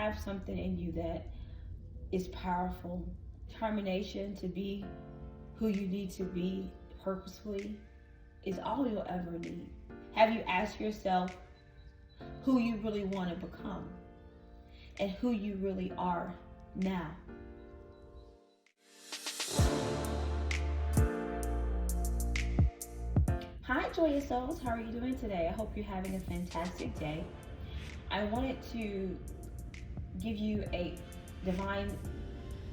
have something in you that is powerful. Determination to be who you need to be purposefully is all you'll ever need. Have you asked yourself who you really want to become and who you really are now? Hi, Joyous Souls. How are you doing today? I hope you're having a fantastic day. I wanted to give you a divine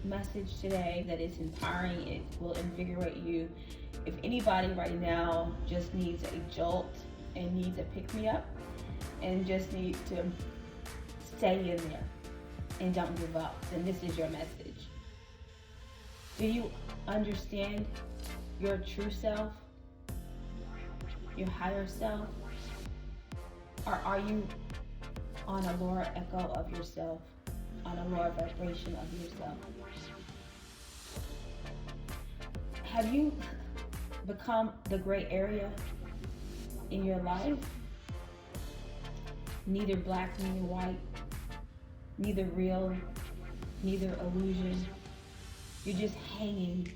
message today that is empowering. It will invigorate you. If anybody right now just needs a jolt and needs a pick-me-up and just needs to stay in there and don't give up, then this is your message. Do you understand your true self? Your higher self? Or are you on a lower echo of yourself, on a lower vibration of yourself? Have you become the gray area in your life? Neither black, neither white, neither real, neither illusion. You're just hanging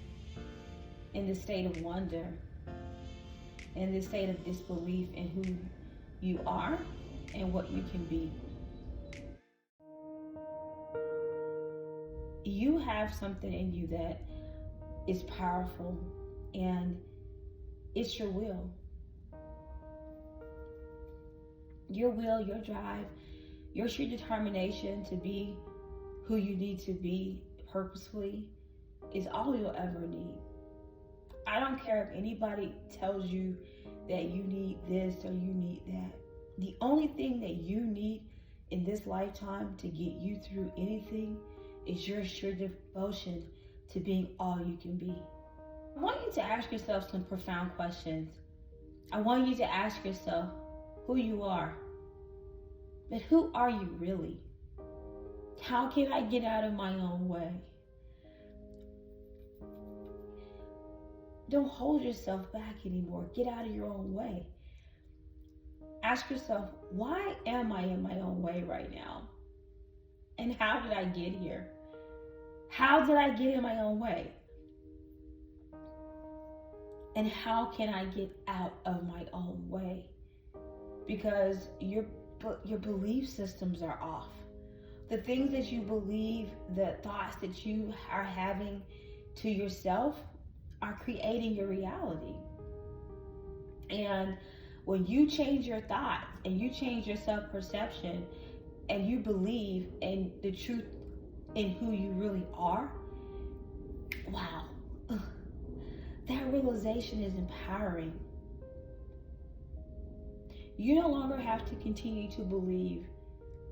in the state of wonder, in the state of disbelief in who you are and what you can be. You have something in you that is powerful, and it's your will. Your will, your drive, your sheer determination to be who you need to be purposefully is all you'll ever need. I don't care if anybody tells you that you need this or you need that. The only thing that you need in this lifetime to get you through anything is your sheer devotion to being all you can be. I want you to ask yourself some profound questions. I want you to ask yourself who you are. But who are you really? How can I get out of my own way? Don't hold yourself back anymore. Get out of your own way. Ask yourself, why am I in my own way right now? And how did I get here? How did I get in my own way? And how can I get out of my own way? Because your belief systems are off. The things that you believe, the thoughts that you are having to yourself are creating your reality. And when you change your thoughts and you change your self-perception and you believe in the truth in who you really are, wow, that realization is empowering. You no longer have to continue to believe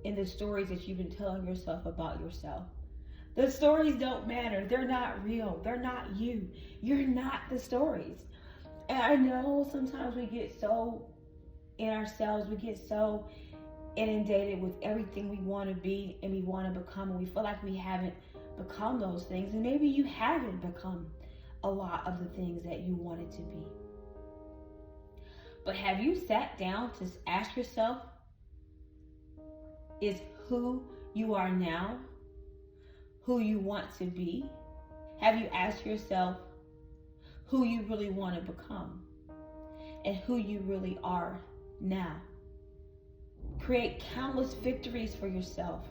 in the stories that you've been telling yourself about yourself. The stories don't matter. They're not real. They're not you. You're not the stories. And I know sometimes we get so in ourselves, we get so inundated with everything we want to be and we want to become, and we feel like we haven't become those things. And maybe you haven't become a lot of the things that you wanted to be. But have you sat down to ask yourself, is who you are now who you want to be? Have you asked yourself who you really want to become and who you really are now? Create countless victories for yourself,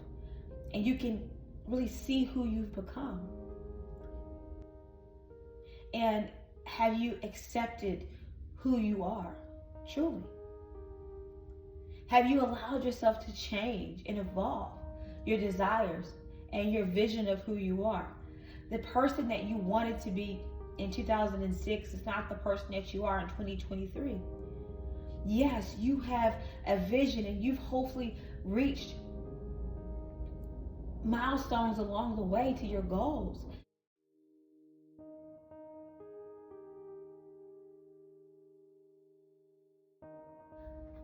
and you can really see who you've become. And have you accepted who you are truly? Have you allowed yourself to change and evolve your desires and your vision of who you are? The person that you wanted to be in 2006 is not the person that you are in 2023. Yes, you have a vision and you've hopefully reached milestones along the way to your goals.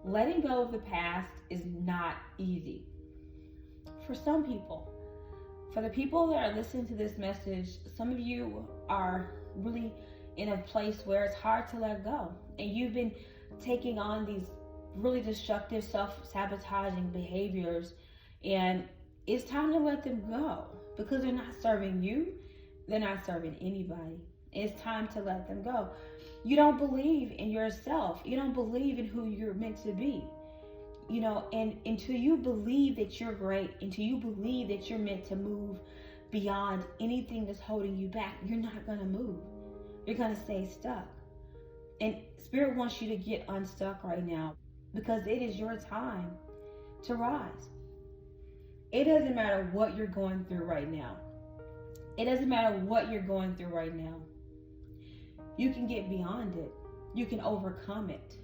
Letting go of the past is not easy for some people. For the people that are listening to this message, some of you are really in a place where it's hard to let go, and you've been taking on these really destructive, self-sabotaging behaviors, and It's time to let them go because they're not serving you. They're not serving anybody. It's time to let them go. You don't believe in yourself. You don't believe in who you're meant to be. And until you believe that you're great, until you believe that you're meant to move beyond anything that's holding you back, you're not going to move. You're going to stay stuck. And Spirit wants you to get unstuck right now because it is your time to rise. It doesn't matter what you're going through right now. It doesn't matter what you're going through right now. You can get beyond it. You can overcome it.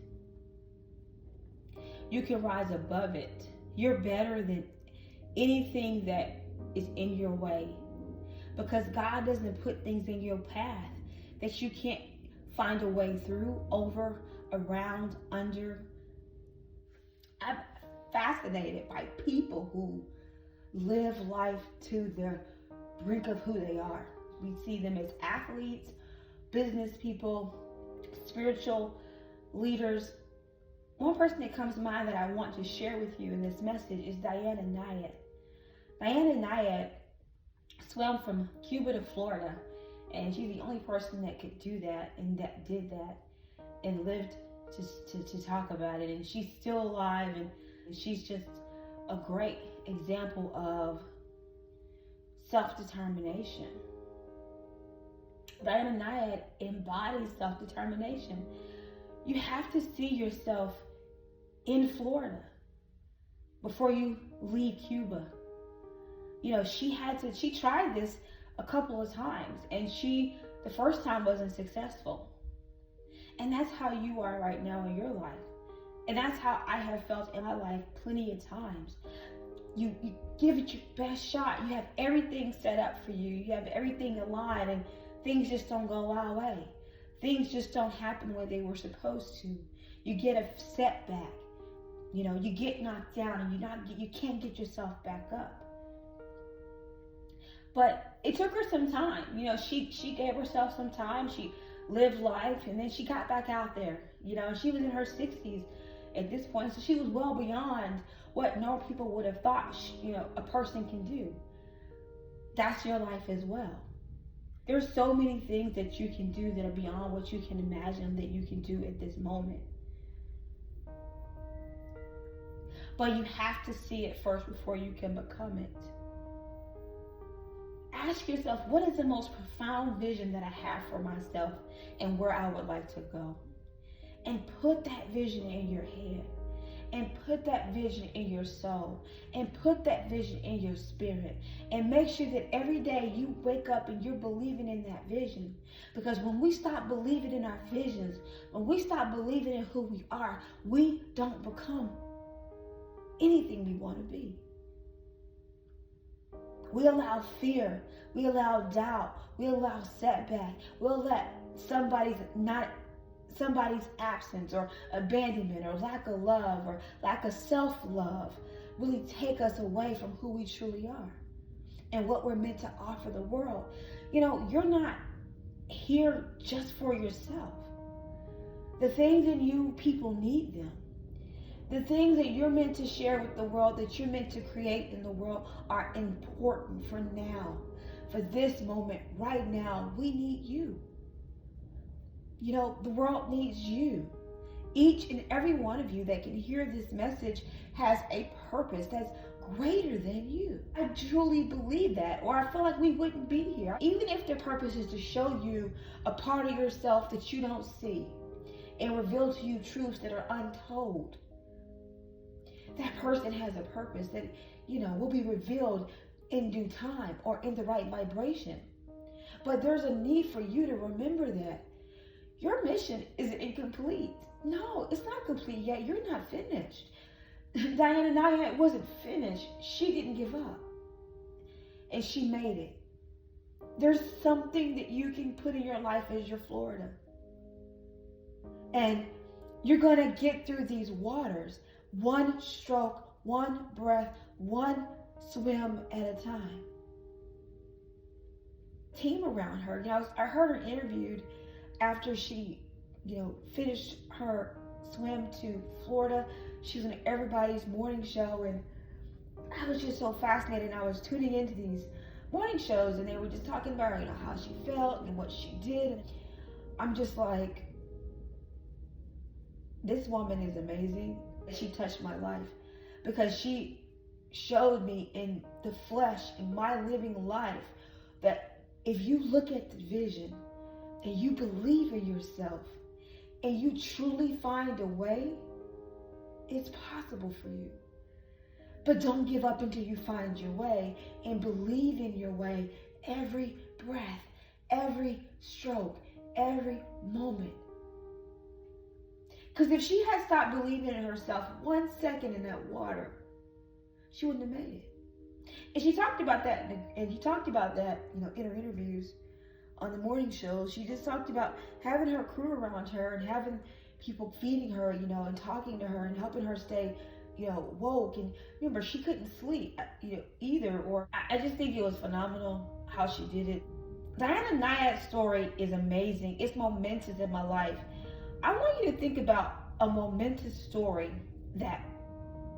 You can rise above it. You're better than anything that is in your way. Because God doesn't put things in your path that you can't find a way through, over, around, under. I'm fascinated by people who live life to the brink of who they are. We see them as athletes, business people, spiritual leaders. One person that comes to mind that I want to share with you in this message is Diana Nyad. Diana Nyad swam from Cuba to Florida, and she's the only person that could do that and that did that and lived to talk about it. And she's still alive, and she's just a great example of self-determination. Diana Nyad embodies self-determination. You have to see yourself in Florida before you leave Cuba. She tried this a couple of times, and the first time wasn't successful. And that's how you are right now in your life. And that's how I have felt in my life plenty of times. You give it your best shot. You have everything set up for you. You have everything aligned, and things just don't go our way. Things just don't happen when they were supposed to. You get a setback. You get knocked down, and you can't get yourself back up. But it took her some time. She gave herself some time. She lived life, and then she got back out there. She was in her 60s at this point, so she was well beyond what normal people would have thought a person can do. That's your life as well. There's so many things that you can do that are beyond what you can imagine that you can do at this moment. But you have to see it first before you can become it. Ask yourself, what is the most profound vision that I have for myself and where I would like to go? And put that vision in your head. And put that vision in your soul. And put that vision in your spirit. And make sure that every day you wake up and you're believing in that vision. Because when we stop believing in our visions, when we stop believing in who we are, we don't become anything we want to be. We allow fear. We allow doubt. We allow setback. We'll let somebody's absence or abandonment or lack of love or lack of self-love really take us away from who we truly are and what we're meant to offer the world. You're not here just for yourself. The things in you, people need them. The things that you're meant to share with the world, that you're meant to create in the world, are important for now. For this moment, right now, we need you. The world needs you. Each and every one of you that can hear this message has a purpose that's greater than you. I truly believe that, or I feel like we wouldn't be here. Even if the purpose is to show you a part of yourself that you don't see and reveal to you truths that are untold. That person has a purpose that, will be revealed in due time or in the right vibration. But there's a need for you to remember that your mission isn't incomplete. No, it's not complete yet. You're not finished. Diana Nyad wasn't finished. She didn't give up. And she made it. There's something that you can put in your life as your Florida. And you're going to get through these waters. One stroke, one breath, one swim at a time. Team around her. I heard her interviewed after she, finished her swim to Florida. She was on everybody's morning show, and I was just so fascinated. I was tuning into these morning shows, and they were just talking about, how she felt and what she did. And I'm just like, this woman is amazing. She touched my life because she showed me in the flesh, in my living life, that if you look at the vision and you believe in yourself and you truly find a way, it's possible for you. But don't give up until you find your way, and believe in your way every breath, every stroke, every moment. Because if she had stopped believing in herself 1 second in that water, she wouldn't have made it. And she talked about that, and he talked about that, in her interviews on the morning shows. She just talked about having her crew around her and having people feeding her, and talking to her and helping her stay, woke. And remember, she couldn't sleep, either. Or I just think it was phenomenal how she did it. Diana Nyad's story is amazing. It's momentous in my life. I want you to think about a momentous story that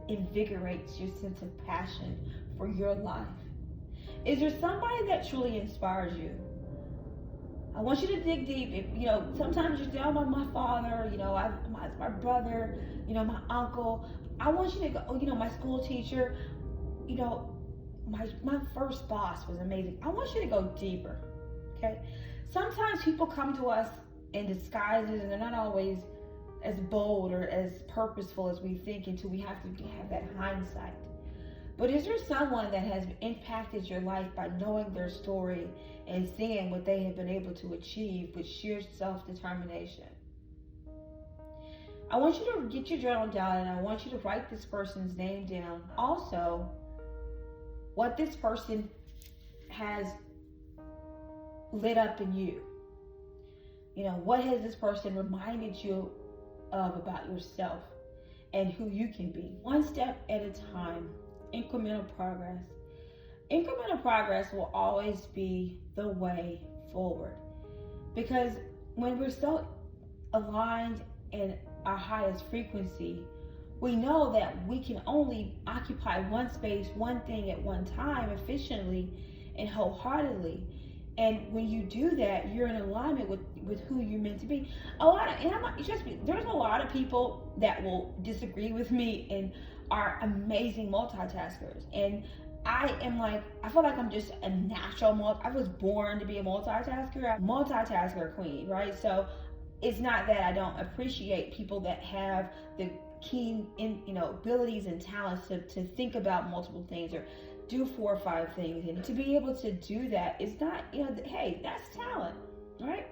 invigorates your sense of passion for your life. Is there somebody that truly inspires you? I want you to dig deep. If, sometimes you're down by my father, my brother, my uncle. I want you to go, my school teacher, my first boss was amazing. I want you to go deeper, okay? Sometimes people come to us in disguises, and they're not always as bold or as purposeful as we think until we have to have that hindsight. But is there someone that has impacted your life by knowing their story and seeing what they have been able to achieve with sheer self-determination? I want you to get your journal down, and I want you to write this person's name down. Also, what this person has lit up in you. What has this person reminded you of about yourself and who you can be? One step at a time, incremental progress. Incremental progress will always be the way forward, because when we're so aligned in our highest frequency, we know that we can only occupy one space, one thing at one time efficiently and wholeheartedly. And when you do that, you're in alignment with who you're meant to be. There's a lot of people that will disagree with me and are amazing multitaskers. And I feel like I'm just a natural I was born to be a multitasker queen, right? So it's not that I don't appreciate people that have the keen abilities and talents to think about multiple things or do 4 or 5 things. And to be able to do that is not, hey, that's talent, right?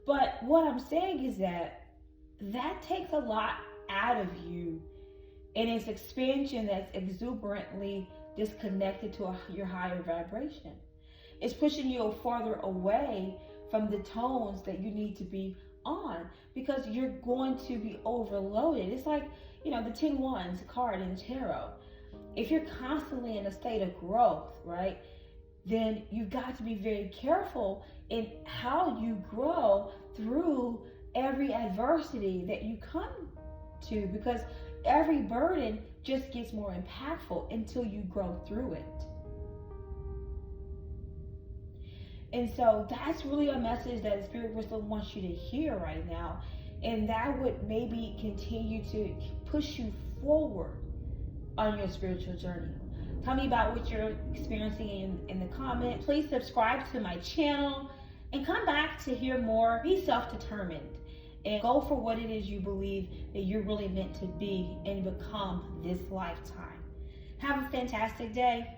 But what I'm saying is that takes a lot out of you, and it's expansion that's exuberantly disconnected to your higher vibration. It's pushing you farther away from the tones that you need to be on, because you're going to be overloaded. It's like, the 10 wands card in tarot. If you're constantly in a state of growth, right, then you've got to be very careful in how you grow through every adversity that you come to, because every burden just gets more impactful until you grow through it. And so that's really a message that Spirit Crystal wants you to hear right now. And that would maybe continue to push you forward on your spiritual journey. Tell me about what you're experiencing in the comments. Please subscribe to my channel and come back to hear more. Be self-determined and go for what it is you believe that you're really meant to be and become this lifetime. Have a fantastic day.